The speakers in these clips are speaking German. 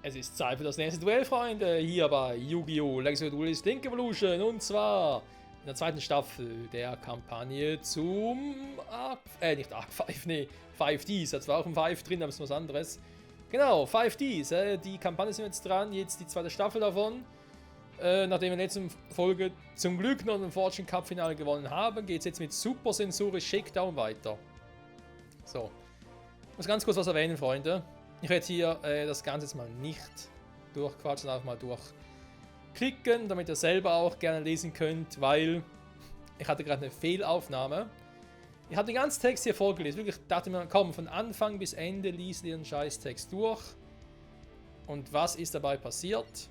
Es ist Zeit für das nächste Duell, Freunde, hier bei Yu-Gi-Oh! Legacy Duelist Link Evolution. Und zwar in der zweiten Staffel der Kampagne zum nicht Arc 5, nee, 5Ds. Da war auch ein 5 drin, aber ist was anderes. Genau, 5Ds. Die Kampagne sind jetzt dran, jetzt die zweite Staffel davon. Nachdem wir in der letzten Folge zum Glück noch ein Fortune Cup Finale gewonnen haben, geht es jetzt mit Super Sensorisch Shakedown weiter. So. Ich muss ganz kurz was erwähnen, Freunde. Ich werde hier das Ganze jetzt mal nicht durchquatschen, einfach mal durchklicken, damit ihr selber auch gerne lesen könnt, weil ich hatte gerade eine Fehlaufnahme. Ich habe den ganzen Text hier vorgelesen. Wirklich dachte mir, komm, von Anfang bis Ende lies dir den Scheiß-Text durch. Und was ist dabei passiert?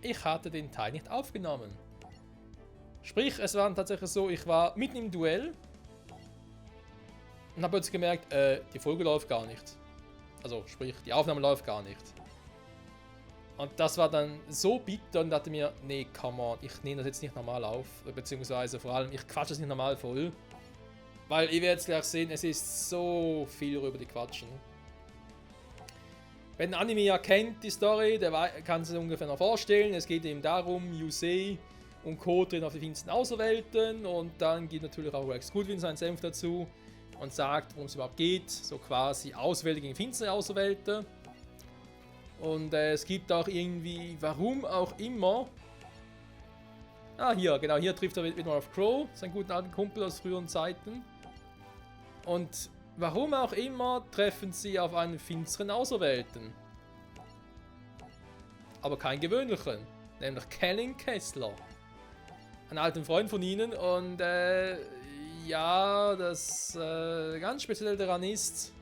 Ich hatte den Teil nicht aufgenommen. Sprich, es war tatsächlich so, ich war mitten im Duell und habe plötzlich gemerkt, die Folge läuft gar nicht. Also sprich, die Aufnahme läuft gar nicht. Und das war dann so bitter und dachte mir, nee, come on, ich nehme das jetzt nicht normal auf. Beziehungsweise vor allem, ich quatsche es nicht normal voll. Weil ihr werdet gleich sehen, es ist so viel über die Quatschen. Wer den Anime ja kennt, die Story, der kann sich ungefähr noch vorstellen. Es geht eben darum, Yusei und Co. drin auf die finsteren Außerwelten. Und dann geht natürlich auch Rex Goodwin seinen Senf dazu und sagt, worum es überhaupt geht. So quasi Außerwelten gegen finstere Außerwelten. Und es gibt auch irgendwie, warum auch immer. Ah, hier, genau, hier trifft er wieder mal auf Crow, seinen guten alten Kumpel aus früheren Zeiten. Und warum auch immer treffen sie auf einen finsteren Außerwelten. Aber keinen gewöhnlichen, nämlich Kellen Kessler. Einen alten Freund von ihnen und ja, das ganz speziell daran ist,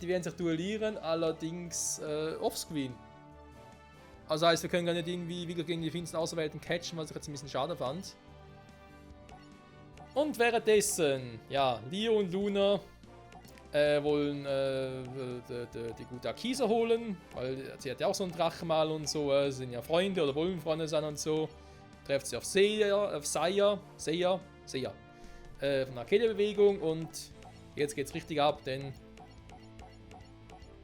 die werden sich duellieren, allerdings offscreen. Also heißt, wir können gar nicht irgendwie wieder gegen die finsteren Außerwelten catchen, was ich jetzt ein bisschen schade fand. Und währenddessen, ja, Leo und Luna wollen die gute Akisa holen, weil sie hat ja auch so einen Drachenmal und so, sind ja Freunde oder wollen Freunde sein und so. Trefft sie auf Seiya von der Arcade-Bewegung und jetzt geht's richtig ab, denn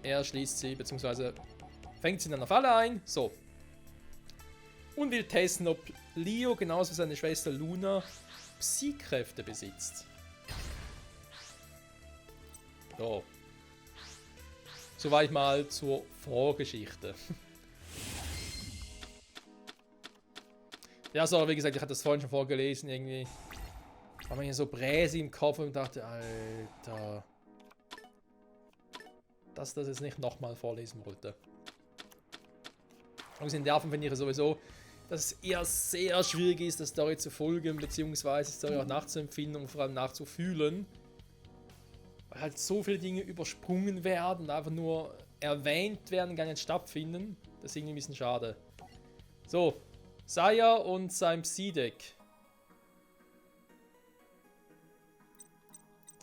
er schließt sie, beziehungsweise fängt sie in einer Falle ein, so. Und will testen, ob Leo genauso wie seine Schwester Luna Psy-Kräfte besitzt. So. Soweit mal zur Vorgeschichte. Ja, so, wie gesagt, ich hatte das vorhin schon vorgelesen, irgendwie. War mir hier so Bräse im Kopf und dachte, Alter. Dass ich das jetzt nicht nochmal vorlesen wollte. Und in der Form finde ich sowieso, dass es eher sehr schwierig ist, der Story zu folgen, beziehungsweise die Story auch nachzuempfinden und vor allem nachzufühlen. Weil halt so viele Dinge übersprungen werden und einfach nur erwähnt werden, gar nicht stattfinden. Das ist irgendwie ein bisschen schade. So, Seiya und sein Psy-Deck.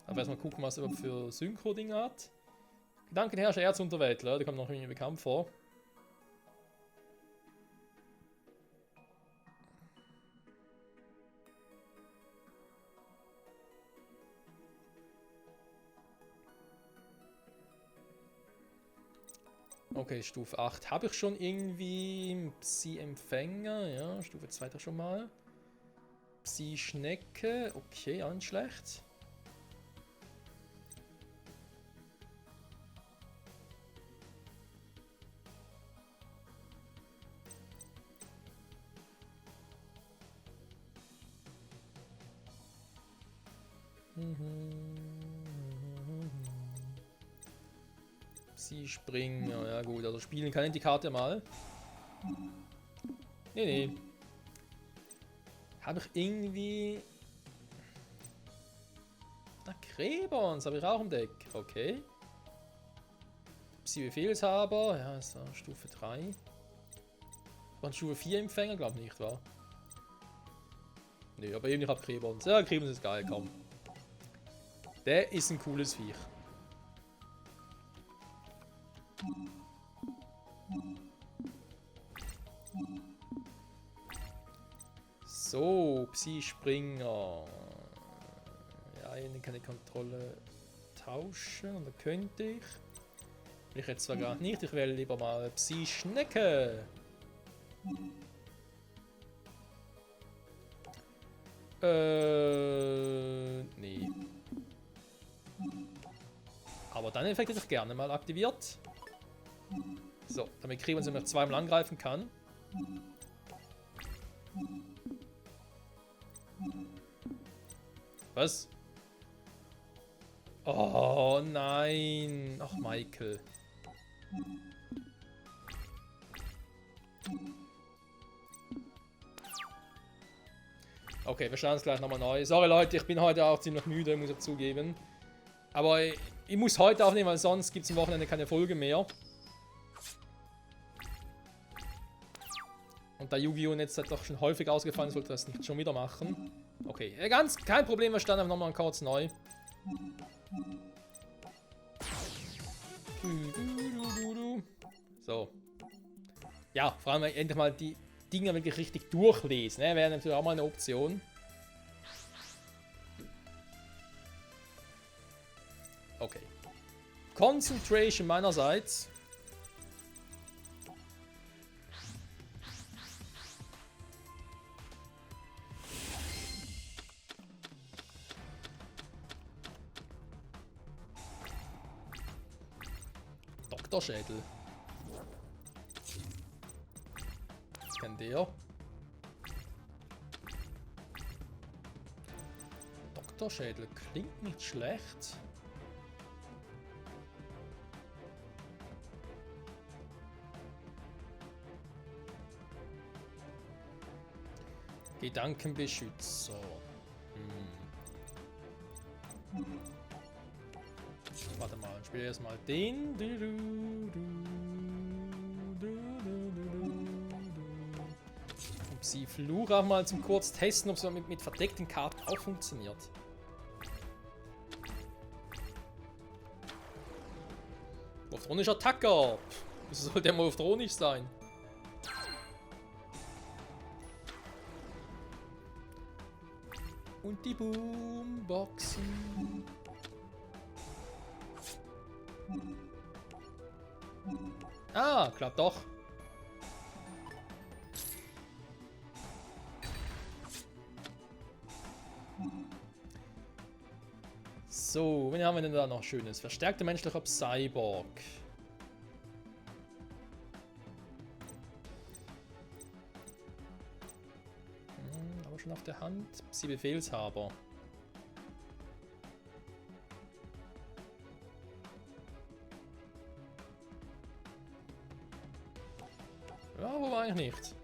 Aber erstmal gucken, was er überhaupt für Synchro-Dinge hat. Gedankenherrscher Erzunterweltler, der kommt noch irgendwie bekannt vor. Okay, Stufe 8. Habe ich schon irgendwie Psy-Empfänger? Ja, Stufe 2 doch schon mal. Psy-Schnecke. Okay, auch nicht schlecht. Psy-Springer. Ja gut, also spielen kann ich die Karte mal. Nee. Habe ich irgendwie... Ah, Krebons habe ich auch im Deck. Okay. Psy-Befehlshaber. Ja, ist da Stufe 3. War ein Stufe 4 Empfänger? Glaub nicht, wa? Nee, aber eben ich habe Krebons. Ja, Krebons ist geil, komm. Der ist ein cooles Viech. So, Psy-Springer. Ja, hier kann ich Kontrolle tauschen und dann könnte ich. Ich jetzt zwar gar nicht, ich will lieber mal Psi-Schnecke. Nee. Aber dann Effekt hätte ich gerne mal aktiviert. So, damit kriegen wir uns noch zweimal angreifen kann. Was? Oh nein. Ach, Michael. Okay, wir schauen uns gleich nochmal neu. Sorry Leute, ich bin heute auch ziemlich müde, muss ich zugeben. Aber ich muss heute aufnehmen, weil sonst gibt es am Wochenende keine Folge mehr. Und da Yu-Gi-Oh! Netz hat doch schon häufig ausgefallen, sollte das nicht schon wieder machen. Okay, ganz kein Problem, wir starten einfach nochmal kurz neu. So. Ja, vor allem endlich mal die Dinge wirklich richtig durchlesen, ne? Wäre natürlich auch mal eine Option. Okay. Concentration meinerseits. Doktorschädel. Was kann der? Doktorschädel klingt nicht schlecht. Gedankenbeschützer. Warte mal, ich spiele erstmal den. Und Psi-Fluch auch mal zum kurz testen, ob es mit verdeckten Karten auch funktioniert. Morphtronischer Attacker! Wieso soll der morphronisch sein? Und die Boomboxen. Ah, klappt doch. So, wen haben wir denn da noch Schönes? Verstärkter menschlicher Cyborg. Aber schon auf der Hand. Psi-Befehlshaber. Ja, wo war ich nicht?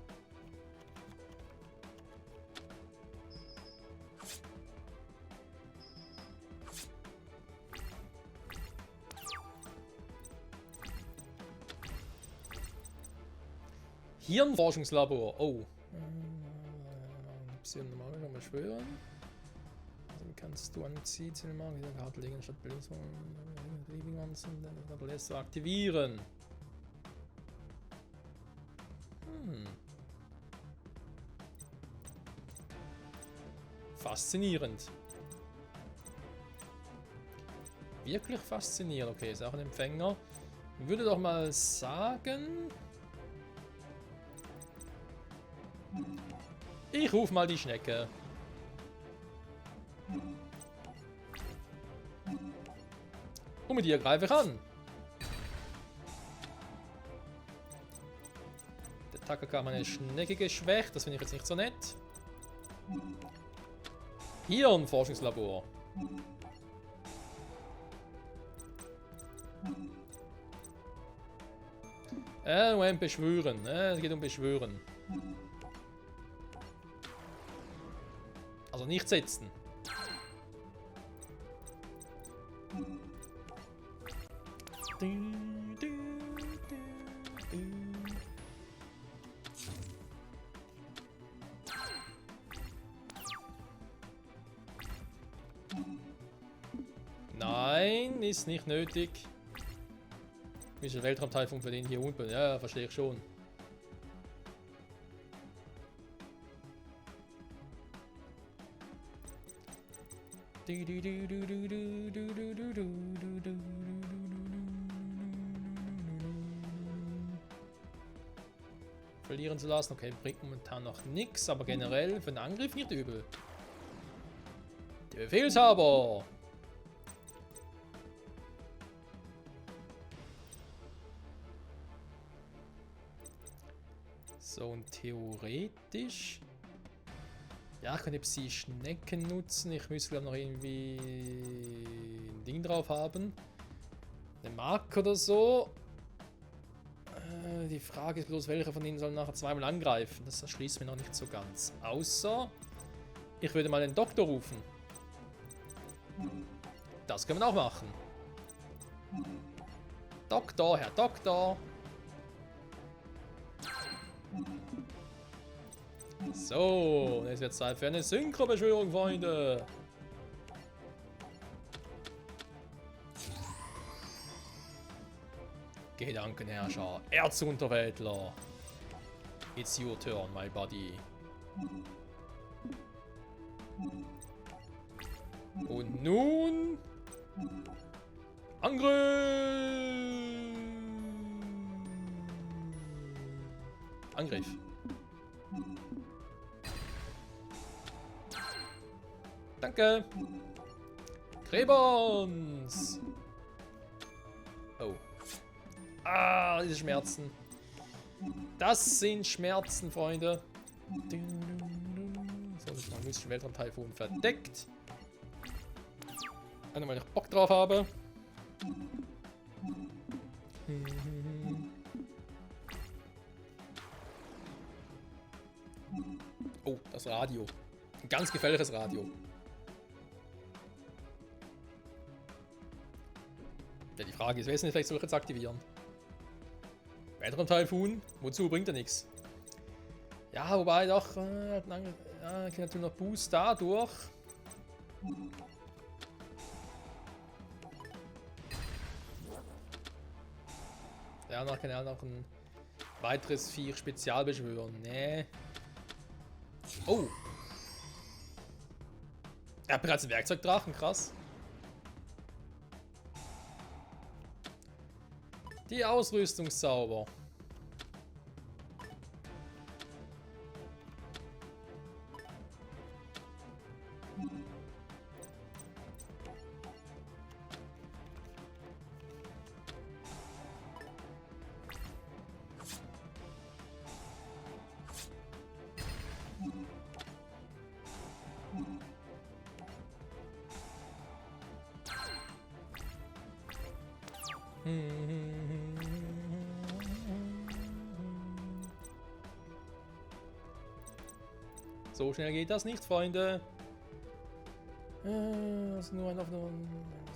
Hirnforschungslabor. Oh. Ein bisschen normal nochmal schwören. Also kannst du einen Ziel zu dem Markt dieser Karte legen, statt aber lässt du aktivieren. Faszinierend. Wirklich faszinierend. Okay, ist auch ein Empfänger. Ich würde doch mal sagen... Ich rufe mal die Schnecke. Und mit ihr greife ich an. Der Takaka hat meine Schnecke geschwächt. Das finde ich jetzt nicht so nett. Hier ein Forschungslabor. Moment, beschwören. Es geht um Beschwören. Also nicht setzen. Nein, ist nicht nötig. Wie ist der Weltraumteilfunk für den hier unten? Ja, verstehe ich schon. verlieren zu lassen. Okay, bringt momentan noch nichts, aber generell für den Angriff nicht übel. Der Befehlshaber! So, und theoretisch... Ja, ich könnte Psi-Schnecken nutzen. Ich müsste, glaube ich, noch irgendwie ein Ding drauf haben. Eine Marke oder so. Die Frage ist bloß, welcher von ihnen soll nachher zweimal angreifen. Das erschließt mir noch nicht so ganz. Außer, ich würde mal den Doktor rufen. Das können wir auch machen. Doktor, Herr Doktor. So, jetzt wird es Zeit für eine Synchrobeschwörung, Freunde. Gedankenherrscher, Erzunterwäldler. It's your turn, my buddy. Und nun... Angriff! Angriff. Danke. Gräbons. Oh. Ah, diese Schmerzen. Das sind Schmerzen, Freunde. So, das ist noch ein bisschen Weltraum-Taifun verdeckt. Wenn ich Bock drauf habe. Oh, das Radio. Ein ganz gefährliches Radio. Ja, die Frage ist, wer ist denn vielleicht soll ich jetzt aktivieren? Weltraum-Taifun? Wozu bringt er nichts? Ja, wobei doch, ja, ich kann natürlich noch Boost dadurch. Ja, noch kann er noch ein weiteres Viech spezial beschwören. Nee. Oh. Er hat bereits einen Werkzeugdrachen, krass. Die Ausrüstungszauber. So schnell geht das nicht, Freunde. Also nur das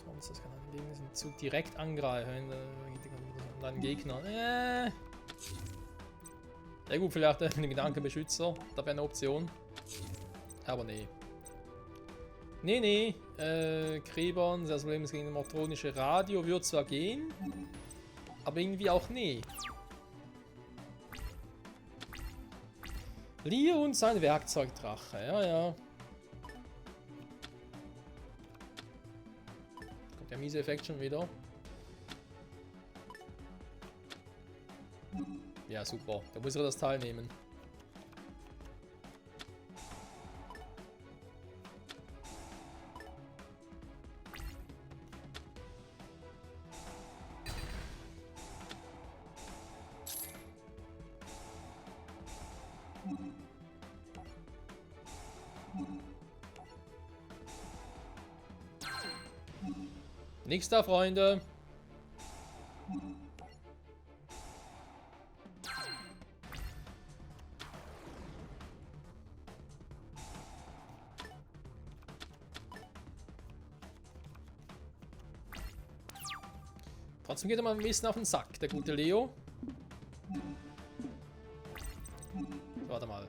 Monster kann einen Zug direkt angreifen. Und einen Gegner. Ja gut, vielleicht einen Gedankenbeschützer. Das wäre eine Option. Aber nee. Nee. Gräbern, das Problem ist gegen das motorische Radio, würde zwar gehen, aber irgendwie auch nee. Leo und sein Werkzeugdrache, ja. Kommt der miese Effekt schon wieder. Ja, super. Da muss er das Teil nehmen. Nix da, Freunde. Trotzdem geht er mal ein bisschen auf den Sack, der gute Leo. Warte mal.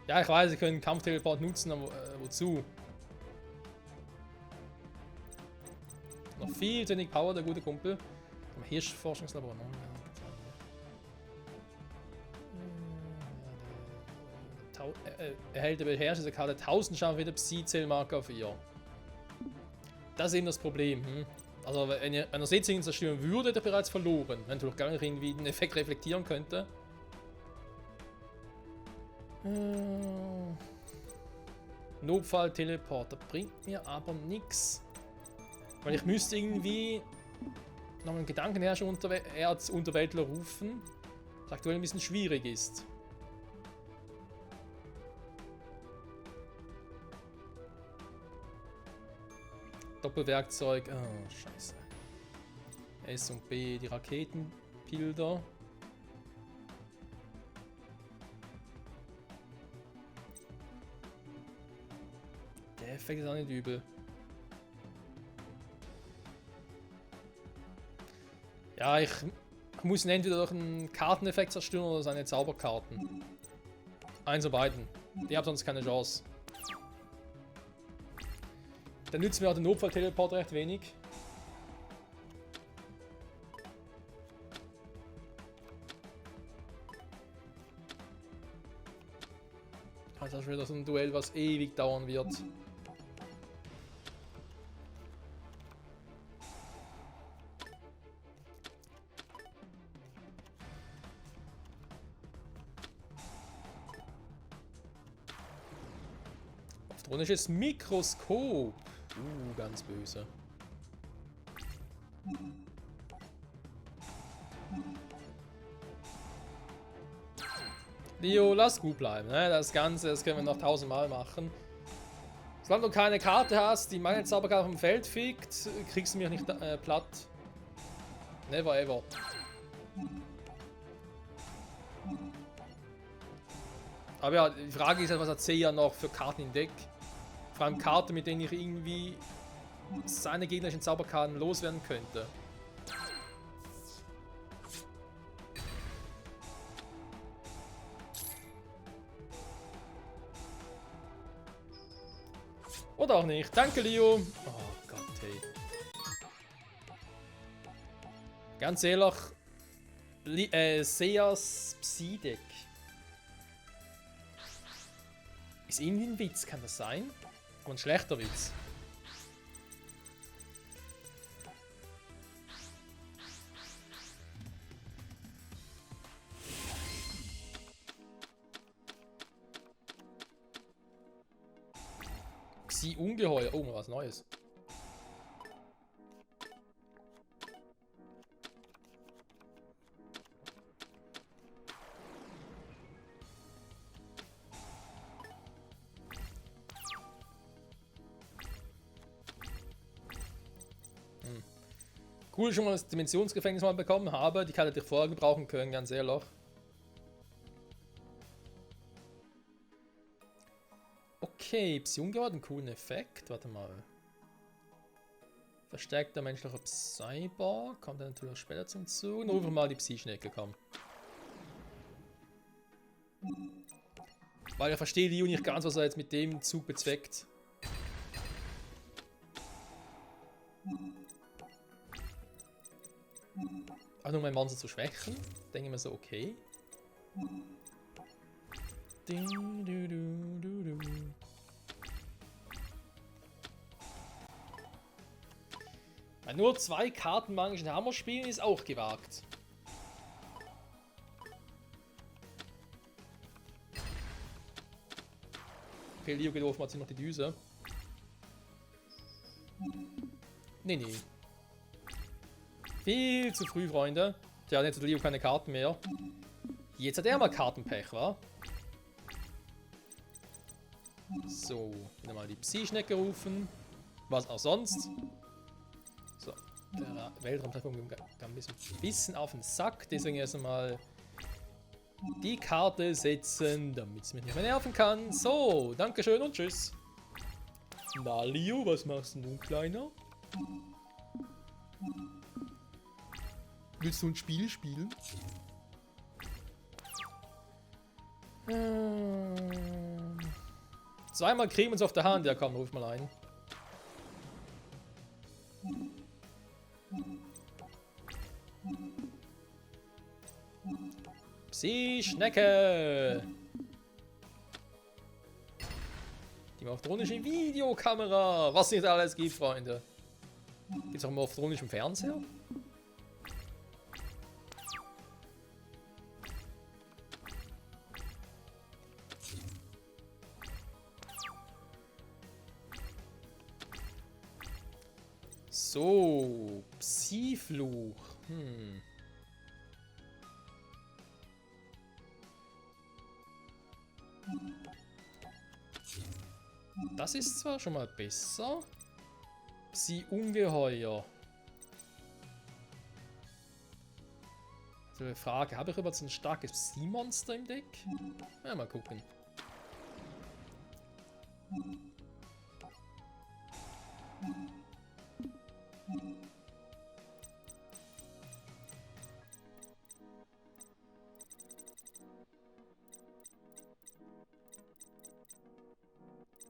Ja, ich weiß, ich können Kampfteleport nutzen, aber wozu? Noch viel zu wenig Power, der gute Kumpel. Am Hirschforschungslabor. Erhält der Beherrscher dieser Karte 1000 Schaden für den Psi-Zählmarker 4. Das ist eben das Problem. Also, wenn er Seezingen zerstören würde, hätte er bereits verloren. Wenn er doch gar nicht irgendwie den Effekt reflektieren könnte. Notfall-Teleporter bringt mir aber nichts. Weil ich müsste irgendwie noch einen Gedankenherrscher Erzunterweltler rufen, was aktuell ein bisschen schwierig ist. Doppelwerkzeug, oh scheiße. S und B, die Raketenbilder. Der Effekt ist auch nicht übel. Ja, ich muss ihn entweder durch einen Karteneffekt zerstören oder seine Zauberkarten. Eins von beiden. Die haben sonst keine Chance. Dann nützt mir auch der Notfall-Teleport recht wenig. Also das ist wieder so ein Duell, was ewig dauern wird. Elektronisches Mikroskop. Ganz böse. Leo, lass gut bleiben. Ne? Das Ganze, das können wir noch 1000-mal machen. Solange du keine Karte hast, die meine Zauberkarte vom Feld fickt, kriegst du mich nicht platt. Never ever. Aber ja, die Frage ist halt, was hat Seiya noch für Karten im Deck? Vor allem Karten, mit denen ich irgendwie seine gegnerischen Zauberkarten loswerden könnte. Oder auch nicht. Danke, Leo. Oh Gott, hey. Ganz ehrlich, Seiyas Psy-Deck. Ist irgendwie ein Witz, kann das sein? Aber ein schlechter Witz. Xi-Ungeheuer. Oh, mal was Neues. Cool, schon mal das Dimensionsgefängnis mal bekommen habe. Die Karte hätte ich vorher gebrauchen können, ganz ehrlich. Okay, Psy-Ungeheuer hat einen coolen Effekt. Warte mal. Verstärkter menschlicher Psy-Bar. Kommt dann natürlich später zum Zug. Und rufen wir mal die Psy-Schnecke, komm. Weil ich verstehe Leo nicht ganz, was er jetzt mit dem Zug bezweckt. Auch nur mein Monster zu schwächen. Denke ich mir so, okay. Bei nur 2 Karten magischen Hammer spielen ist auch gewagt. Okay, Leo geht offenbar noch die Düse. Nee. Viel zu früh, Freunde. Tja, jetzt hat Leo keine Karten mehr. Jetzt hat er mal Kartenpech, wa? So, wieder mal die Psy-Schnecke rufen. Was auch sonst. So, der Weltraumtreffpunkt geht ein bisschen auf den Sack. Deswegen erst einmal die Karte setzen, damit es mich nicht mehr nerven kann. So, dankeschön und tschüss. Na, Leo, was machst du nun, Kleiner? Willst du ein Spiel spielen? Zweimal Cremens auf der Hand. Ja komm, ruf mal ein. Psy-Schnecke! Die morphtronische Videokamera! Was nicht alles gibt, Freunde. Gibt's auch morphronischen Fernseher? So, Psi-Fluch. Das ist zwar schon mal besser. Psi-Ungeheuer. So eine Frage, habe ich überhaupt so ein starkes Psi-Monster im Deck? Ja, mal gucken.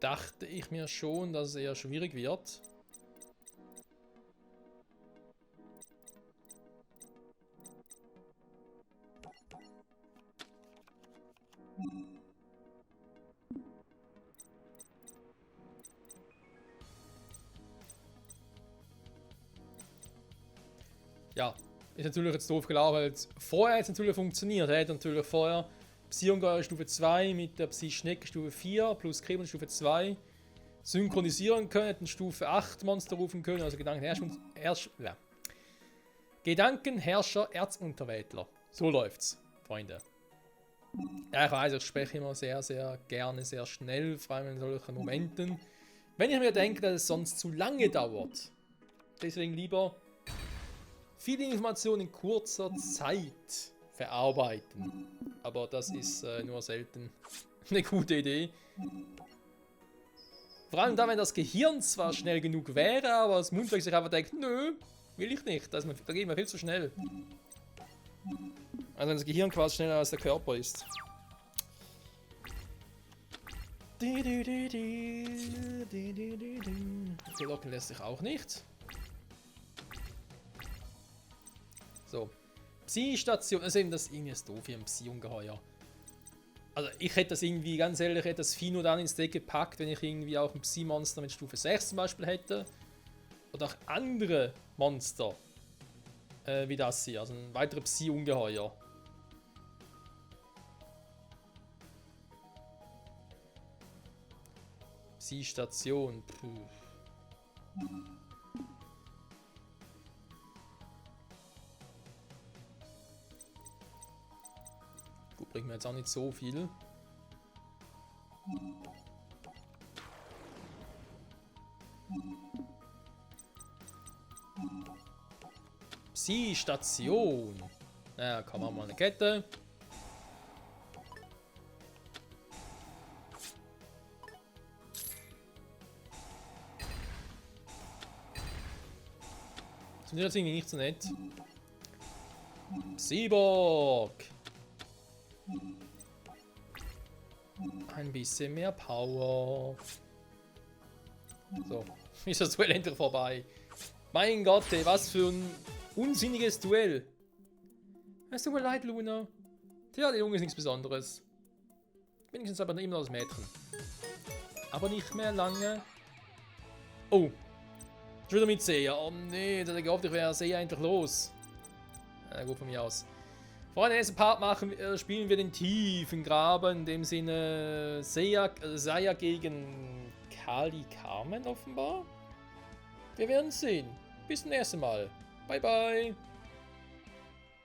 Dachte ich mir schon, dass es eher schwierig wird. Ja, ist natürlich jetzt doof gelaufen, weil es vorher jetzt natürlich funktioniert. Er hat natürlich vorher Psi-Ungeheuer Stufe 2 mit der Psi-Schnecke Stufe 4 plus Krebel Stufe 2 synchronisieren können, hätten Stufe 8 Monster rufen können, also Gedankenherrscher Erzunterwäldler. So läuft's, Freunde. Ja, ich weiß, ich spreche immer sehr, sehr gerne, sehr schnell, vor allem in solchen Momenten. Wenn ich mir denke, dass es sonst zu lange dauert. Deswegen lieber viele Informationen in kurzer Zeit verarbeiten. Aber das ist nur selten eine gute Idee. Vor allem dann, wenn das Gehirn zwar schnell genug wäre, aber das Mundwerk sich einfach denkt, nö, will ich nicht. Da geht man viel zu schnell. Also wenn das Gehirn quasi schneller als der Körper ist. Okay, locken lässt sich auch nicht. So. Psi-Station, also eben das irgendwie ist doof hier im Psi-Ungeheuer. Also ich hätte das irgendwie, ganz ehrlich, hätte das Vieh nur dann ins Deck gepackt, wenn ich irgendwie auch ein Psi-Monster mit Stufe 6 zum Beispiel hätte. Oder auch andere Monster. Wie das hier, also ein weiteres Psi-Ungeheuer. Psi-Station, Gut, bringt mir jetzt auch nicht so viel. Psi-Station. Ja, komm, machen wir mal eine Kette. Das ist jetzt irgendwie nicht so nett. Psi-Borg. Ein bisschen mehr Power. So, ist das Duell endlich vorbei. Mein Gott, ey, was für ein unsinniges Duell. Es tut mir leid, Luna. Tja, der Junge ist nichts Besonderes. Wenigstens aber immer noch das Mädchen. Aber nicht mehr lange. Oh. Schon wieder mit Seiya. Oh nee, da gehofft, ich wäre Seiya endlich los. Ja, gut von mir aus. Freunde, im nächsten Part spielen wir den tiefen Graben. In dem Sinne Seiya gegen Kali Carmen offenbar. Wir werden sehen. Bis zum nächsten Mal. Bye bye.